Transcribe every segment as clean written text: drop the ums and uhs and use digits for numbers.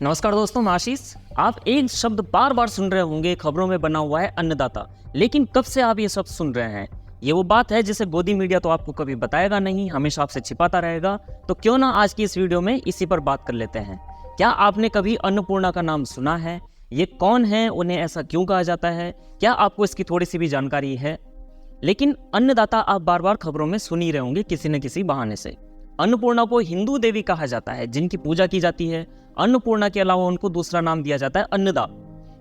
नमस्कार दोस्तों, मैं आशीष। आप एक शब्द बार बार सुन रहे होंगे, खबरों में बना हुआ है अन्नदाता। लेकिन कब से आप ये शब्द सुन रहे हैं? ये वो बात है जिसे गोदी मीडिया तो आपको कभी बताएगा नहीं, हमेशा आपसे छिपाता रहेगा। तो क्यों ना आज की इस वीडियो में इसी पर बात कर लेते हैं। क्या आपने कभी अन्नपूर्णा का नाम सुना है? ये कौन है, उन्हें ऐसा क्यों कहा जाता है? क्या आपको इसकी थोड़ी सी भी जानकारी है? लेकिन अन्नदाता आप बार बार खबरों में सुन ही रहे होंगे किसी न किसी बहाने से। अन्नपूर्णा को हिंदू देवी कहा जाता है जिनकी पूजा की जाती है। अन्नपूर्णा के अलावा उनको दूसरा नाम दिया जाता है अन्नदा।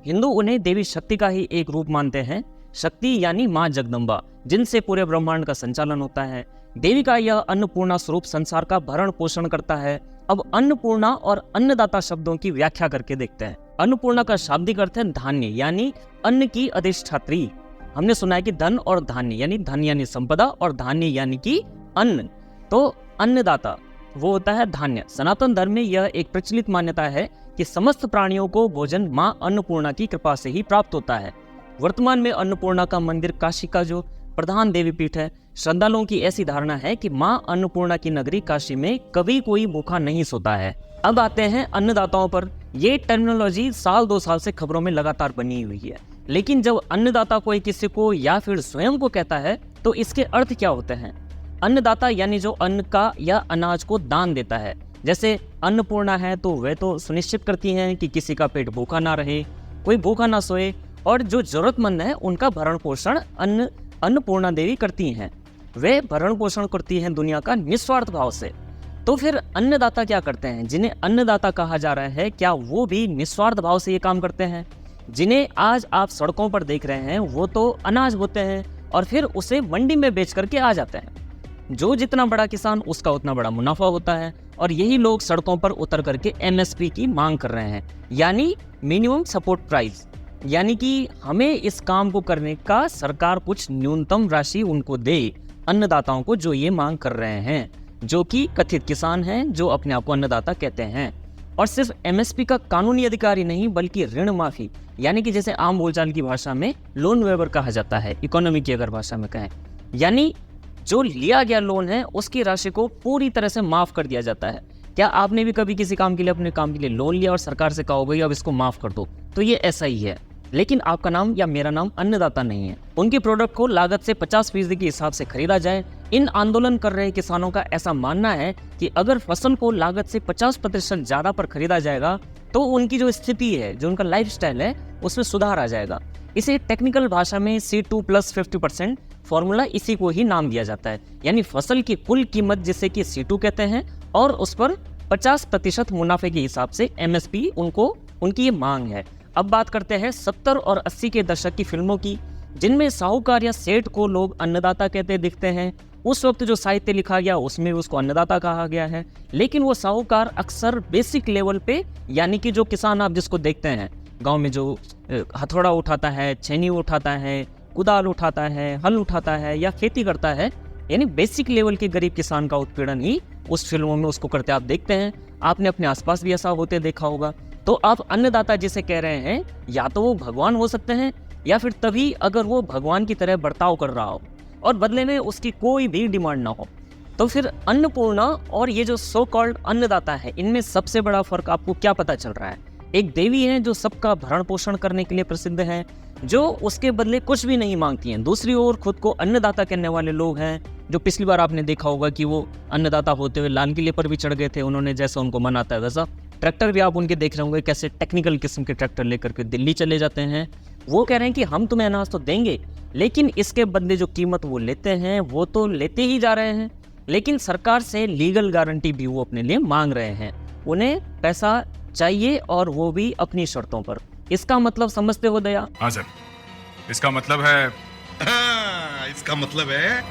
हिंदू उन्हें देवी शक्ति का ही एक रूप मानते हैं। शक्ति यानी माँ जगदम्बा, जिनसे पूरे ब्रह्मांड का संचालन होता है। देवी का यह अन्नपूर्णा स्वरूप संसार का भरण पोषण करता है। अब अन्नपूर्णा और अन्नदाता शब्दों की व्याख्या करके देखते हैं। अन्नपूर्णा का शाब्दिक अर्थ है धान्य यानी अन्न की अधिष्ठात्री। हमने सुना है कि धन और धान्य यानी धन यानी संपदा और धान्य यानी कि अन्न। तो अन्नदाता वो होता है धान्य। सनातन धर्म में यह एक प्रचलित मान्यता है कि समस्त प्राणियों को भोजन मां अन्नपूर्णा की कृपा से ही प्राप्त होता है। वर्तमान में अन्नपूर्णा का मंदिर काशी का जो प्रधान देवी पीठ है। श्रद्धालुओं की ऐसी धारणा है कि मां अन्नपूर्णा की नगरी काशी में कभी कोई भूखा नहीं सोता है। अब आते हैं अन्नदाताओं पर। ये टर्मिनोलॉजी साल 2 साल से खबरों में लगातार बनी हुई है। लेकिन जब अन्नदाता कोई किसी को या फिर स्वयं को कहता है तो इसके अर्थ क्या होते हैं? अन्नदाता यानी जो अन्न का या अनाज को दान देता है। जैसे अन्नपूर्णा है तो वे तो सुनिश्चित करती हैं कि किसी का पेट भूखा ना रहे, कोई भूखा ना सोए, और जो जरूरतमंद है उनका भरण पोषण अन्नपूर्णा देवी करती हैं। वे भरण पोषण करती हैं दुनिया का निस्वार्थ भाव से। तो फिर अन्नदाता क्या करते हैं? जिन्हें अन्नदाता कहा जा रहा है, क्या वो भी निस्वार्थ भाव से ये काम करते हैं? जिन्हें आज आप सड़कों पर देख रहे हैं वो तो अनाज बोते हैं और फिर उसे मंडी में बेच करके आ जाते हैं। जो जितना बड़ा किसान उसका उतना बड़ा मुनाफा होता है, और यही लोग सड़कों पर उतर करके एमएसपी की मांग कर रहे हैं, यानी मिनिमम सपोर्ट प्राइस। यानी कि हमें इस काम को करने का सरकार कुछ न्यूनतम राशि उनको दे, अन्नदाताओं को जो ये मांग कर रहे हैं, जो कि कथित किसान हैं, जो अपने आप को अन्नदाता कहते हैं। और सिर्फ एमएसपी का कानूनी अधिकार ही नहीं बल्कि ऋण माफी, यानी कि जैसे आम बोलचाल की भाषा में लोन वेवर कहा जाता है, इकोनॉमी की अगर भाषा में कहें, यानी जो लिया गया लोन है उसकी राशि को पूरी तरह से माफ कर दिया जाता है। क्या आपने भी कभी किसी काम के लिए अपने काम के लिए लोन लिया और सरकार से कहा भाई अब इसको माफ कर दो? तो ये ऐसा ही है। लेकिन आपका नाम या मेरा नाम अन्नदाता नहीं है। उनके प्रोडक्ट को लागत से 50% के हिसाब से खरीदा जाए। इन आंदोलन कर रहे किसानों का ऐसा मानना है कि अगर फसल को लागत से 50% ज्यादा पर खरीदा जाएगा तो उनकी जो स्थिति है, जो उनका लाइफस्टाइल है, उसमें सुधार आ जाएगा। इसे टेक्निकल भाषा में C2+50% फॉर्मूला, इसी को ही नाम दिया जाता है। यानी फसल की कुल कीमत जिसे कि C2 कहते हैं, और उस पर 50% मुनाफे के हिसाब से MSP उनकी ये मांग है। अब बात करते हैं 70 और 80 के दशक की फिल्मों की, जिनमें साहूकार या सेठ को लोग अन्नदाता कहते दिखते हैं। उस वक्त जो साहित्य लिखा गया उसमें उसको अन्नदाता कहा गया है। लेकिन वो साहूकार अक्सर बेसिक लेवल पे, यानी कि जो किसान आप जिसको देखते हैं गांव में, जो हथौड़ा उठाता है, छेनी उठाता है, कुदाल उठाता है, हल उठाता है या खेती करता है, यानी बेसिक लेवल के गरीब किसान का उत्पीड़न ही उस फिल्मों में उसको करते आप देखते हैं। आपने अपने आसपास भी ऐसा होते देखा होगा। तो आप अन्नदाता जिसे कह रहे हैं, या तो वो भगवान हो सकते हैं या फिर तभी अगर वो भगवान की तरह बर्ताव कर रहा हो और बदले में उसकी कोई भी डिमांड ना हो। तो फिर अन्नपूर्णा और ये जो सो कॉल्ड अन्नदाता है, इनमें सबसे बड़ा फर्क आपको क्या पता चल रहा है? एक देवी है जो सबका भरण पोषण करने के लिए प्रसिद्ध है, जो उसके बदले कुछ भी नहीं मांगती हैं। दूसरी ओर खुद को अन्नदाता कहने वाले लोग हैं, जो पिछली बार आपने देखा होगा कि वो अन्नदाता होते हुए लाल किले पर भी चढ़ गए थे। उन्होंने जैसा उनको मन आता है वैसा, ट्रैक्टर भी आप उनके देख रहे होंगे, कैसे टेक्निकल किस्म के ट्रैक्टर लेकर के दिल्ली चले जाते हैं। वो कह रहे हैं कि हम तुम्हें अनाज तो देंगे, लेकिन इसके बदले जो कीमत वो लेते हैं वो तो लेते ही जा रहे हैं। लेकिन सरकार से लीगल गारंटी भी वो अपने लिए मांग रहे हैं। उन्हें पैसा चाहिए और वो भी अपनी शर्तों पर। इसका मतलब समझते हो दया? हाँ सर, इसका मतलब है इसका मतलब है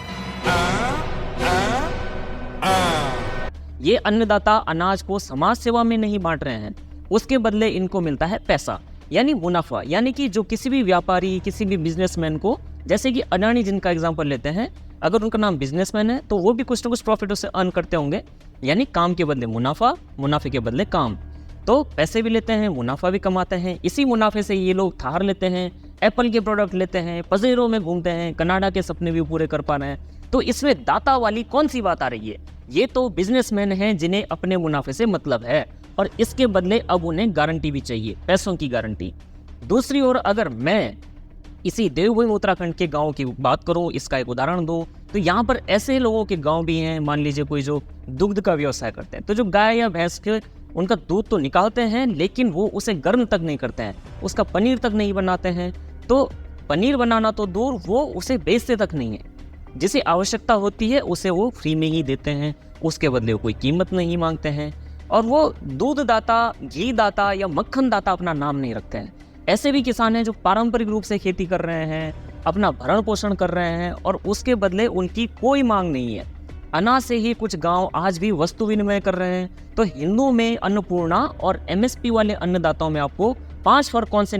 ये अन्नदाता अनाज को समाज सेवा में नहीं बांट रहे हैं, उसके बदले इनको मिलता है पैसा यानी मुनाफा। यानी कि जो किसी भी व्यापारी, किसी भी बिजनेसमैन को, जैसे कि अडानी जिनका एग्जांपल लेते हैं, अगर उनका नाम बिजनेसमैन है तो वो भी कुछ ना कुछ प्रॉफिट उससे अर्न करते होंगे। यानी काम के बदले मुनाफा, मुनाफे के बदले काम। तो पैसे भी लेते हैं, मुनाफा भी कमाते हैं। इसी मुनाफे से ये लोग थार लेते हैं, एप्पल के प्रोडक्ट लेते हैं, पजेरों में घूमते हैं, कनाडा के सपने भी पूरे कर पा रहे हैं। तो इसमें दाता वाली कौन सी बात आ रही है? ये तो बिजनेसमैन हैं जिन्हें अपने मुनाफे से मतलब है। और इसके बदले अब उन्हें गारंटी भी चाहिए, पैसों की गारंटी। दूसरी ओर अगर मैं इसी देवभूमि उत्तराखंड के गांव की बात करूं, इसका एक उदाहरण दूं, तो यहाँ पर ऐसे लोगों के गांव भी हैं, मान लीजिए कोई जो दुग्ध का व्यवसाय करते हैं, तो जो गाय या भैंस के उनका दूध तो निकालते हैं, लेकिन वो उसे गर्म तक नहीं करते हैं, उसका पनीर तक नहीं बनाते हैं। तो पनीर बनाना तो दूर, वो उसे बेचते तक नहीं है। जिसे आवश्यकता होती है उसे वो फ्री में ही देते हैं, उसके बदले वो कोई कीमत नहीं मांगते हैं, और वो दूधदाता, घी दाता या मक्खन दाता अपना नाम नहीं रखते हैं। ऐसे भी किसान हैं जो पारंपरिक रूप से खेती कर रहे हैं, अपना भरण पोषण कर रहे हैं, और उसके बदले उनकी कोई मांग नहीं है। अनाज से ही कुछ गांव आज भी वस्तु विनिमय कर रहे हैं। तो हिंदू में अन्नपूर्णा और एमएसपी वाले अन्नदाताओं में आपको 5 फर्क कौन से